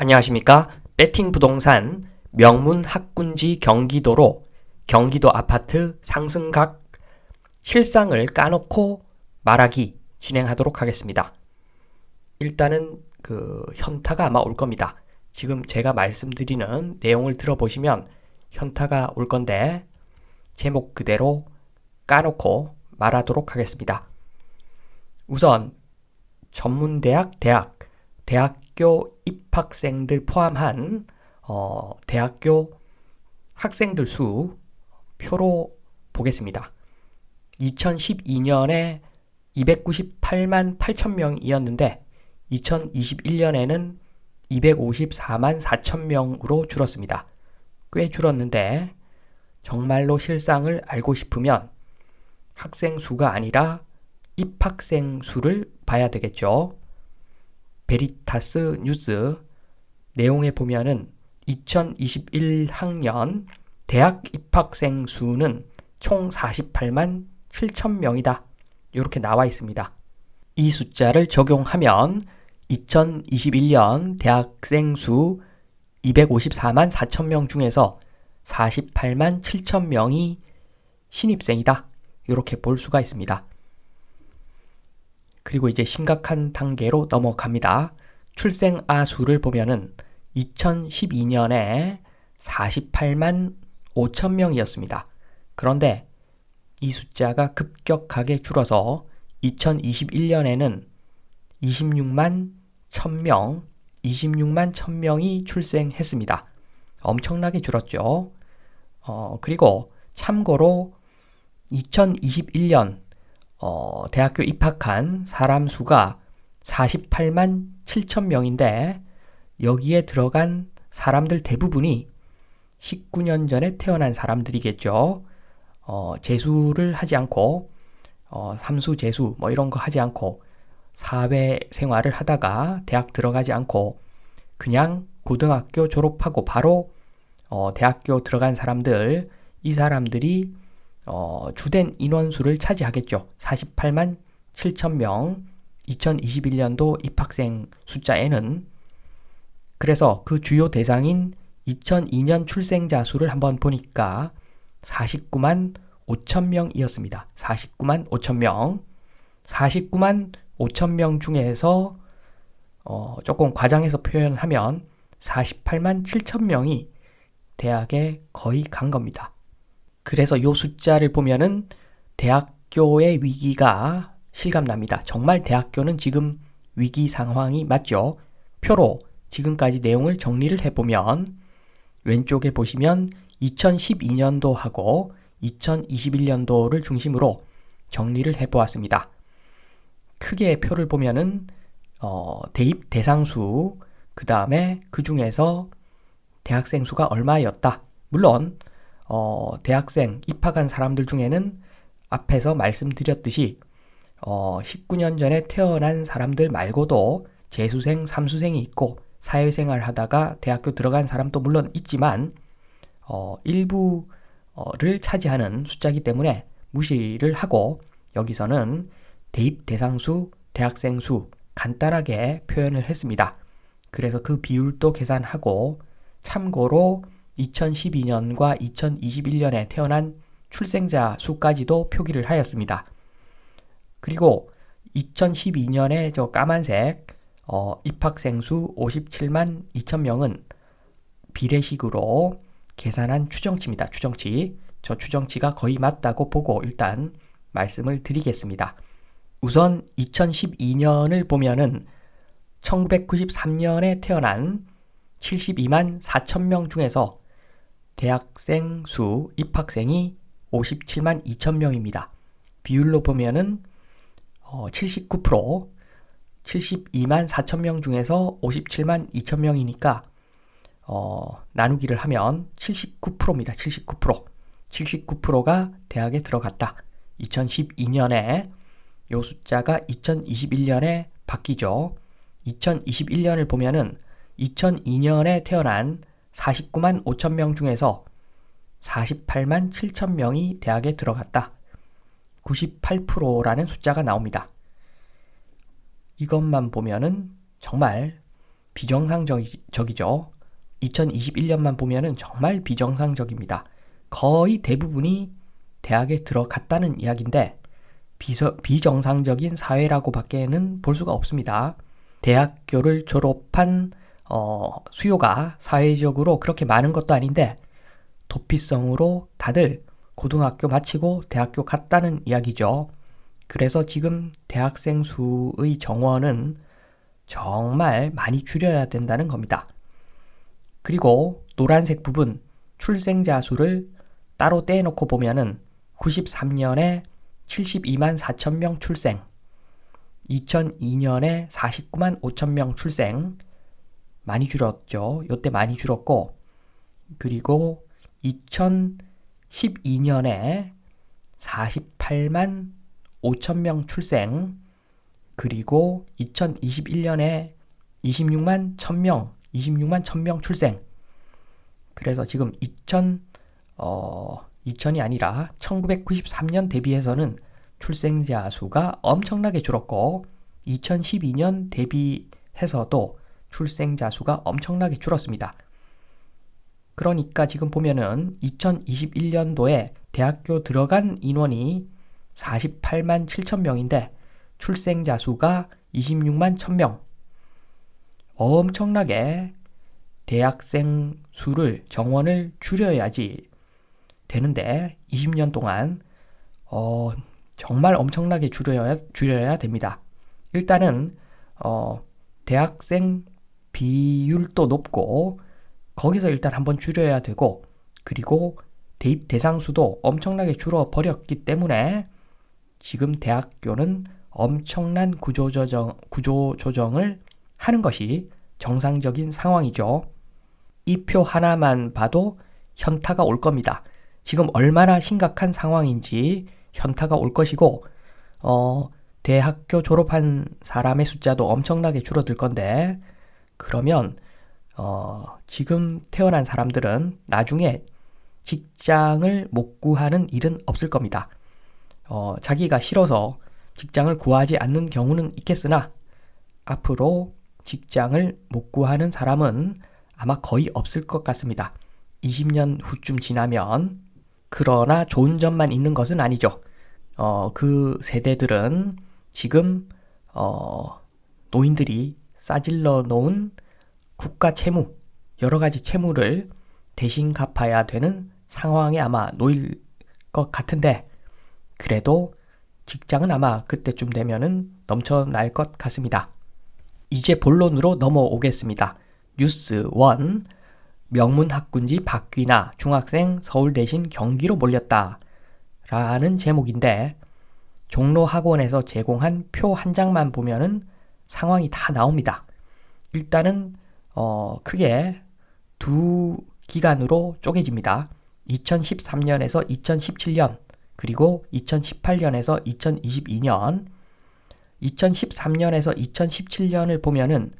안녕하십니까? 배팅 부동산 명문 학군지 경기도로 경기도 아파트 상승각 실상을 까놓고 말하기 진행하도록 하겠습니다. 일단은 현타가 아마 올 겁니다. 지금 제가 말씀드리는 내용을 들어보시면 현타가 올 건데 제목 그대로 까놓고 말하도록 하겠습니다. 우선 전문대학, 대학교 입학생들 포함한 대학교 학생들 수 표로 보겠습니다. 2012년에 298만 8천 명이었는데 2021년에는 254만 4천 명으로 줄었습니다. 꽤 줄었는데 정말로 실상을 알고 싶으면 학생 수가 아니라 입학생 수를 봐야 되겠죠. 베리타스 뉴스 내용에 보면은 2021학년 대학 입학생 수는 총 48만 7천 명이다. 이렇게 나와 있습니다. 이 숫자를 적용하면 2021년 대학생 수 254만 4천 명 중에서 48만 7천 명이 신입생이다. 이렇게 볼 수가 있습니다. 그리고 이제 심각한 단계로 넘어갑니다. 출생아 수를 보면은 2012년에 48만 5천 명이었습니다. 그런데 이 숫자가 급격하게 줄어서 2021년에는 26만 1000명이 출생했습니다. 엄청나게 줄었죠. 그리고 참고로 2021년 대학교 입학한 사람 수가 48만 7천 명인데 여기에 들어간 사람들 대부분이 19년 전에 태어난 사람들이겠죠. 재수를 하지 않고 삼수 재수 뭐 이런 거 하지 않고 사회생활을 하다가 대학 들어가지 않고 그냥 고등학교 졸업하고 바로 대학교 들어간 사람들, 이 사람들이 주된 인원수를 차지하겠죠. 48만 7천 명 2021년도 입학생 숫자에는. 그래서 그 주요 대상인 2002년 출생자 수를 한번 보니까 49만 5천 명이었습니다. 49만 5천 명. 49만 5천 명 중에서 조금 과장해서 표현하면 48만 7천 명이 대학에 거의 간 겁니다. 그래서 이 숫자를 보면은 대학교의 위기가 실감납니다. 정말 대학교는 지금 위기 상황이 맞죠? 표로 지금까지 내용을 정리를 해보면 왼쪽에 보시면 2012년도하고 2021년도를 중심으로 정리를 해보았습니다. 크게 표를 보면은 대입 대상수, 그 다음에 그 중에서 대학생 수가 얼마였다. 물론 대학생 입학한 사람들 중에는 앞에서 말씀드렸듯이 19년 전에 태어난 사람들 말고도 재수생, 삼수생이 있고 사회생활 하다가 대학교 들어간 사람도 물론 있지만 일부를 차지하는 숫자이기 때문에 무시를 하고 여기서는 대입 대상수, 대학생 수 간단하게 표현을 했습니다. 그래서 그 비율도 계산하고 참고로 2012년과 2021년에 태어난 출생자 수까지도 표기를 하였습니다. 그리고 2012년에 저 까만색 입학생 수 57만 2천 명은 비례식으로 계산한 추정치입니다. 추정치. 저 추정치가 거의 맞다고 보고 일단 말씀을 드리겠습니다. 우선 2012년을 보면은 1993년에 태어난 72만 4천 명 중에서 대학생 수, 입학생이 57만 2천 명입니다. 비율로 보면은 79%, 72만 4천 명 중에서 57만 2천 명이니까 나누기를 하면 79%입니다. 79%. 79%가 대학에 들어갔다. 2012년에 이 숫자가 2021년에 바뀌죠. 2021년을 보면은 2002년에 태어난 49만 5천 명 중에서 48만 7천 명이 대학에 들어갔다. 98%라는 숫자가 나옵니다. 이것만 보면은 정말 비정상적이죠. 2021년만 보면은 정말 비정상적입니다. 거의 대부분이 대학에 들어갔다는 이야기인데 비정상적인 사회라고 밖에는 볼 수가 없습니다. 대학교를 졸업한 수요가 사회적으로 그렇게 많은 것도 아닌데 도피성으로 다들 고등학교 마치고 대학교 갔다는 이야기죠. 그래서 지금 대학생 수의 정원은 정말 많이 줄여야 된다는 겁니다. 그리고 노란색 부분 출생자 수를 따로 떼놓고 보면은 93년에 72만 4천 명 출생, 2002년에 49만 5천 명 출생, 많이 줄었죠. 요때 많이 줄었고, 그리고 2012년에 48만 5천 명 출생, 그리고 2021년에 26만 1000명 출생. 그래서 지금 2000이 아니라 1993년 대비해서는 출생자 수가 엄청나게 줄었고 2012년 대비해서도 출생자 수가 엄청나게 줄었습니다. 그러니까 지금 보면은 2021년도에 대학교 들어간 인원이 48만 7천 명인데 출생자 수가 26만 1000명. 엄청나게 대학생 수를 정원을 줄여야지 되는데 20년 동안 정말 엄청나게 줄여야 됩니다. 일단은 대학생 비율도 높고 거기서 일단 한번 줄여야 되고 그리고 대입 대상 수도 엄청나게 줄어버렸기 때문에 지금 대학교는 엄청난 구조 조정을 하는 것이 정상적인 상황이죠. 이 표 하나만 봐도 현타가 올 겁니다. 지금 얼마나 심각한 상황인지 현타가 올 것이고 대학교 졸업한 사람의 숫자도 엄청나게 줄어들 건데 그러면 지금 태어난 사람들은 나중에 직장을 못 구하는 일은 없을 겁니다. 자기가 싫어서 직장을 구하지 않는 경우는 있겠으나 앞으로 직장을 못 구하는 사람은 아마 거의 없을 것 같습니다. 20년 후쯤 지나면. 그러나 좋은 점만 있는 것은 아니죠. 그 세대들은 지금 노인들이 싸질러 놓은 국가 채무, 여러 가지 채무를 대신 갚아야 되는 상황에 아마 놓일 것 같은데 그래도 직장은 아마 그때쯤 되면은 넘쳐날 것 같습니다. 이제 본론으로 넘어오겠습니다. 뉴스 1. 명문학군지 바뀌나 중학생 서울 대신 경기로 몰렸다 라는 제목인데 종로학원에서 제공한 표 한 장만 보면은 상황이 다 나옵니다. 일단은 크게 두 기간으로 쪼개집니다. 2013년에서 2017년 그리고 2018년에서 2022년 2013년에서 2017년을 보면은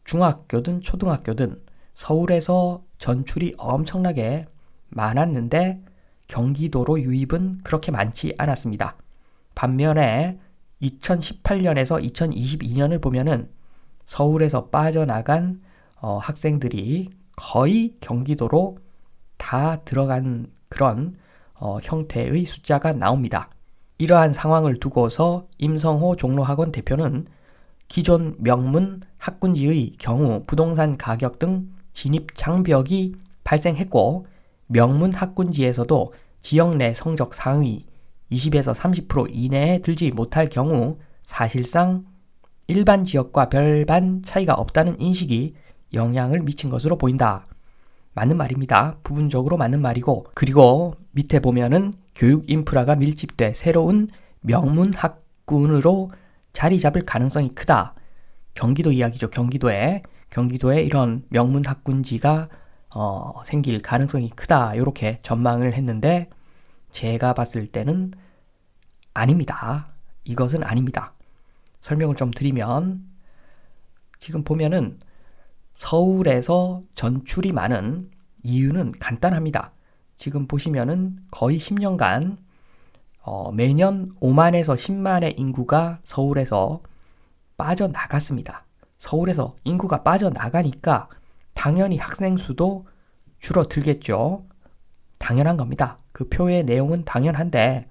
중학교든 초등학교든 서울에서 전출이 엄청나게 많았는데 경기도로 유입은 그렇게 많지 않았습니다. 반면에 2018년에서 2022년을 보면은 서울에서 빠져나간 학생들이 거의 경기도로 다 들어간 그런 형태의 숫자가 나옵니다. 이러한 상황을 두고서 임성호 종로학원 대표는 기존 명문 학군지의 경우 부동산 가격 등 진입 장벽이 발생했고 명문 학군지에서도 지역 내 성적 상위 20에서 30% 이내에 들지 못할 경우 사실상 일반 지역과 별반 차이가 없다는 인식이 영향을 미친 것으로 보인다. 맞는 말입니다. 부분적으로 맞는 말이고 그리고 밑에 보면은 교육 인프라가 밀집돼 새로운 명문 학군으로 자리 잡을 가능성이 크다. 경기도 이야기죠. 경기도에 이런 명문 학군지가 생길 가능성이 크다. 이렇게 전망을 했는데 제가 봤을 때는 아닙니다. 이것은 아닙니다. 설명을 좀 드리면 지금 보면은 서울에서 전출이 많은 이유는 간단합니다. 지금 보시면은 거의 10년간 매년 5만에서 10만의 인구가 서울에서 빠져나갔습니다. 서울에서 인구가 빠져나가니까 당연히 학생 수도 줄어들겠죠. 당연한 겁니다. 그 표의 내용은 당연한데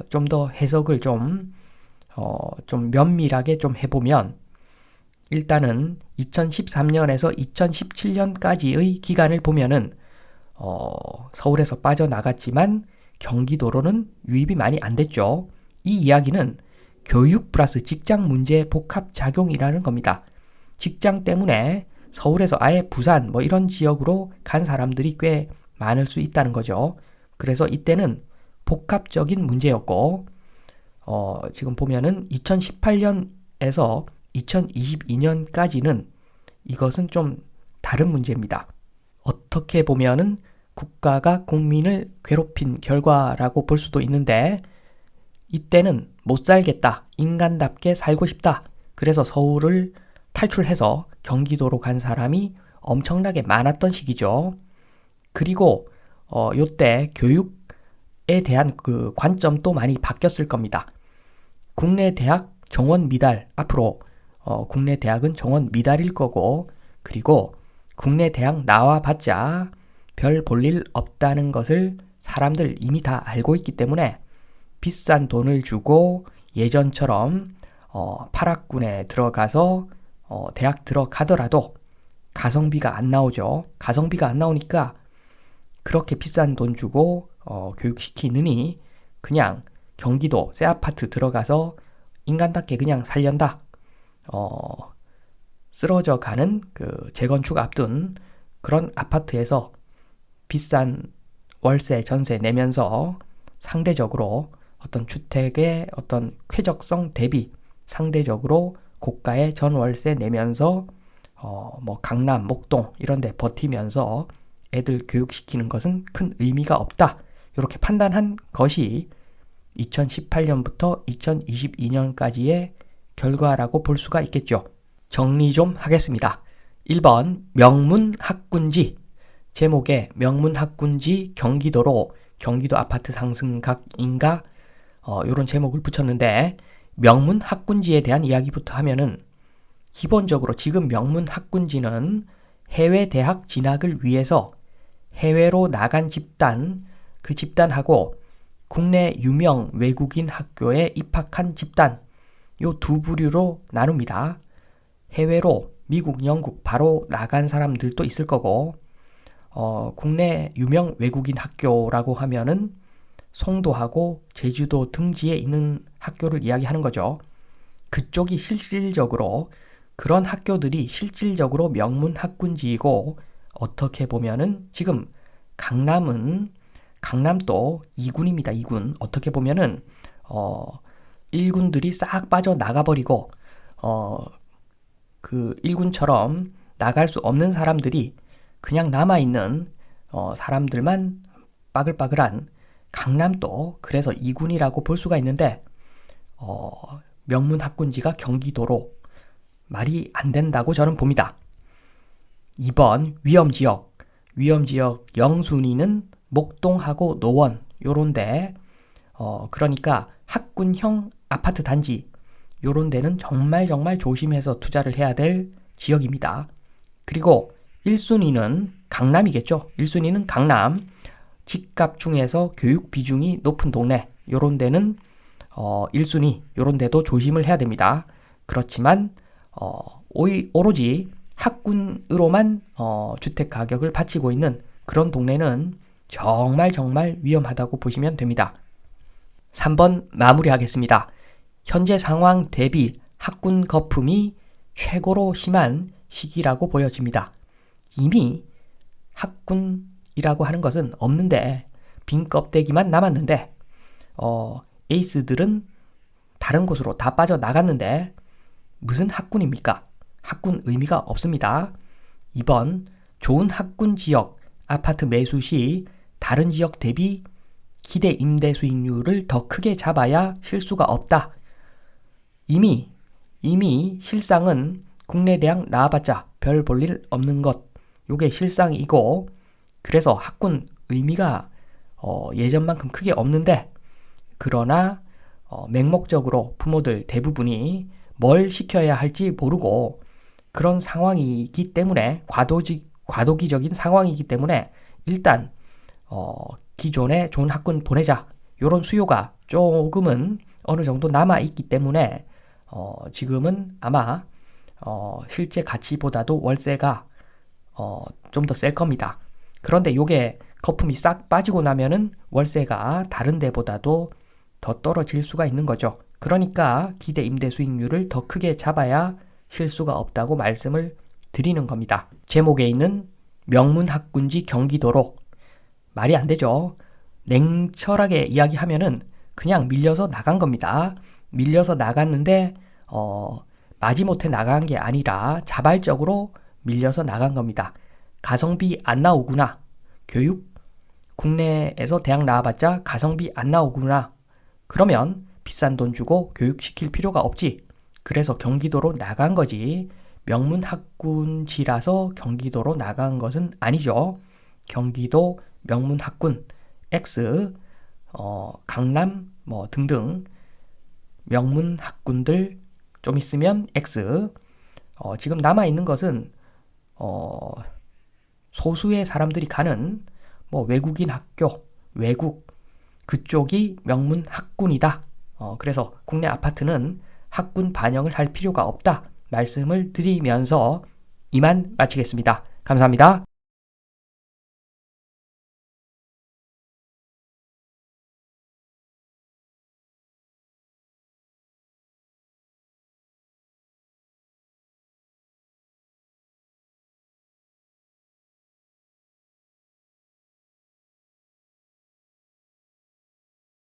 좀 더 해석을 좀 면밀하게 좀 해보면 일단은 2013년에서 2017년까지의 기간을 보면은 서울에서 빠져나갔지만 경기도로는 유입이 많이 안 됐죠. 이 이야기는 교육 플러스 직장 문제 복합 작용이라는 겁니다. 직장 때문에 서울에서 아예 부산 뭐 이런 지역으로 간 사람들이 꽤 많을 수 있다는 거죠. 그래서 이때는 복합적인 문제였고 지금 보면은 2018년에서 2022년까지는 이것은 좀 다른 문제입니다. 어떻게 보면은 국가가 국민을 괴롭힌 결과라고 볼 수도 있는데 이때는 못 살겠다. 인간답게 살고 싶다. 그래서 서울을 탈출해서 경기도로 간 사람이 엄청나게 많았던 시기죠. 그리고 요때 교육에 대한 그 관점도 많이 바뀌었을 겁니다. 국내 대학 정원 미달, 앞으로 국내 대학은 정원 미달일 거고, 그리고 국내 대학 나와봤자 별 볼일 없다는 것을 사람들 이미 다 알고 있기 때문에 비싼 돈을 주고 예전처럼 8학군에 들어가서 대학 들어가더라도 가성비가 안 나오죠. 가성비가 안 나오니까 그렇게 비싼 돈 주고 교육시키느니 그냥 경기도 새 아파트 들어가서 인간답게 그냥 살련다. 쓰러져 가는 그 재건축 앞둔 그런 아파트에서 비싼 월세, 전세 내면서 상대적으로 어떤 주택의 어떤 쾌적성 대비 상대적으로 고가의 전월세 내면서 뭐 강남, 목동 이런 데 버티면서 애들 교육시키는 것은 큰 의미가 없다. 이렇게 판단한 것이 2018년부터 2022년까지의 결과라고 볼 수가 있겠죠. 정리 좀 하겠습니다. 1번 명문학군지, 제목에 명문학군지 경기도로 경기도 아파트 상승각인가 이런 제목을 붙였는데 명문학군지에 대한 이야기부터 하면은 기본적으로 지금 명문학군지는 해외 대학 진학을 위해서 해외로 나간 집단, 그 집단하고 국내 유명 외국인 학교에 입학한 집단, 요 두 부류로 나눕니다. 해외로 미국, 영국 바로 나간 사람들도 있을 거고, 국내 유명 외국인 학교라고 하면은 송도하고 제주도 등지에 있는 학교를 이야기하는 거죠. 그쪽이 실질적으로 그런 학교들이 실질적으로 명문학군지이고 어떻게 보면은 지금 강남도 2군입니다. 2군. 어떻게 보면은 1군들이 싹 빠져나가버리고 그 1군처럼 나갈 수 없는 사람들이 그냥 남아있는 사람들만 빠글빠글한 강남도 그래서 2군이라고 볼 수가 있는데 명문학군지가 경기도로 말이 안 된다고 저는 봅니다. 2번 위험지역 영순위는 목동하고 노원 요런데 그러니까 학군형 아파트 단지 요런 데는 정말 조심해서 투자를 해야 될 지역입니다. 그리고 1순위는 강남이겠죠. 1순위는 강남. 집값 중에서 교육 비중이 높은 동네 요런 데는 1순위 요런 데도 조심을 해야 됩니다. 그렇지만 오로지 학군으로만 주택 가격을 바치고 있는 그런 동네는 정말 위험하다고 보시면 됩니다. 3번 마무리하겠습니다. 현재 상황 대비 학군 거품이 최고로 심한 시기라고 보여집니다. 이미 학군이라고 하는 것은 없는데 빈 껍데기만 남았는데 에이스들은 다른 곳으로 다 빠져나갔는데 무슨 학군입니까? 학군 의미가 없습니다. 2번 좋은 학군 지역 아파트 매수 시 다른 지역 대비 기대 임대 수익률을 더 크게 잡아야 실수가 없다. 이미 실상은 국내 대학 나와봤자 별 볼 일 없는 것 요게 실상이고 그래서 학군 의미가 예전만큼 크게 없는데 그러나 맹목적으로 부모들 대부분이 뭘 시켜야 할지 모르고 그런 상황이기 때문에 과도기적인 상황이기 때문에 일단 기존에 좋은 학군 보내자 요런 수요가 조금은 어느 정도 남아 있기 때문에 지금은 아마 실제 가치보다도 월세가 좀 더 셀 겁니다. 그런데 요게 거품이 싹 빠지고 나면은 월세가 다른 데보다도 더 떨어질 수가 있는 거죠. 그러니까 기대 임대 수익률을 더 크게 잡아야 실수가 없다고 말씀을 드리는 겁니다. 제목에 있는 명문학군지 경기도로 말이 안 되죠. 냉철하게 이야기하면은 그냥 밀려서 나간 겁니다. 밀려서 나갔는데 마지못해 나간 게 아니라 자발적으로 밀려서 나간 겁니다. 가성비 안 나오구나. 교육 국내에서 대학 나와봤자 가성비 안 나오구나. 그러면 비싼 돈 주고 교육시킬 필요가 없지. 그래서 경기도로 나간 거지. 명문학군지라서 경기도로 나간 것은 아니죠. 경기도 명문학군 X, 강남 뭐 등등 명문학군들 좀 있으면 X. 지금 남아 있는 것은 소수의 사람들이 가는 뭐 외국인 학교, 외국 그쪽이 명문학군이다. 그래서 국내 아파트는 학군 반영을 할 필요가 없다. 말씀을 드리면서 이만 마치겠습니다. 감사합니다.